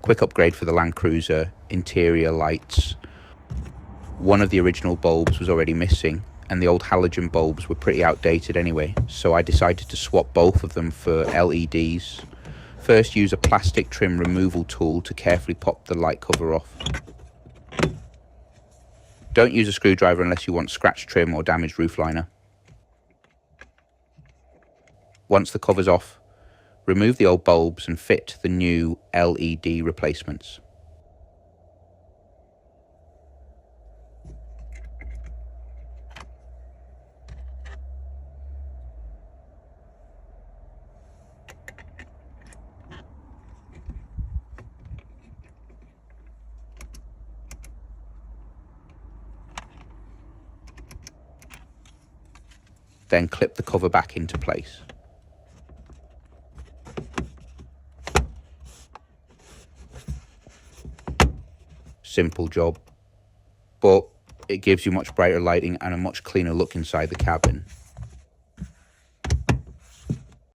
Quick upgrade for the Land Cruiser: interior lights. One of the original bulbs was already missing, and the old halogen bulbs were pretty outdated anyway, so I decided to swap both of them for LEDs. First, use a plastic trim removal tool to carefully pop the light cover off. Don't use a screwdriver unless you want scratch trim or damaged roof liner. Once the cover's off, remove the old bulbs and fit the new LED replacements. Then clip the cover back into place. Simple job, but it gives you much brighter lighting and a much cleaner look inside the cabin.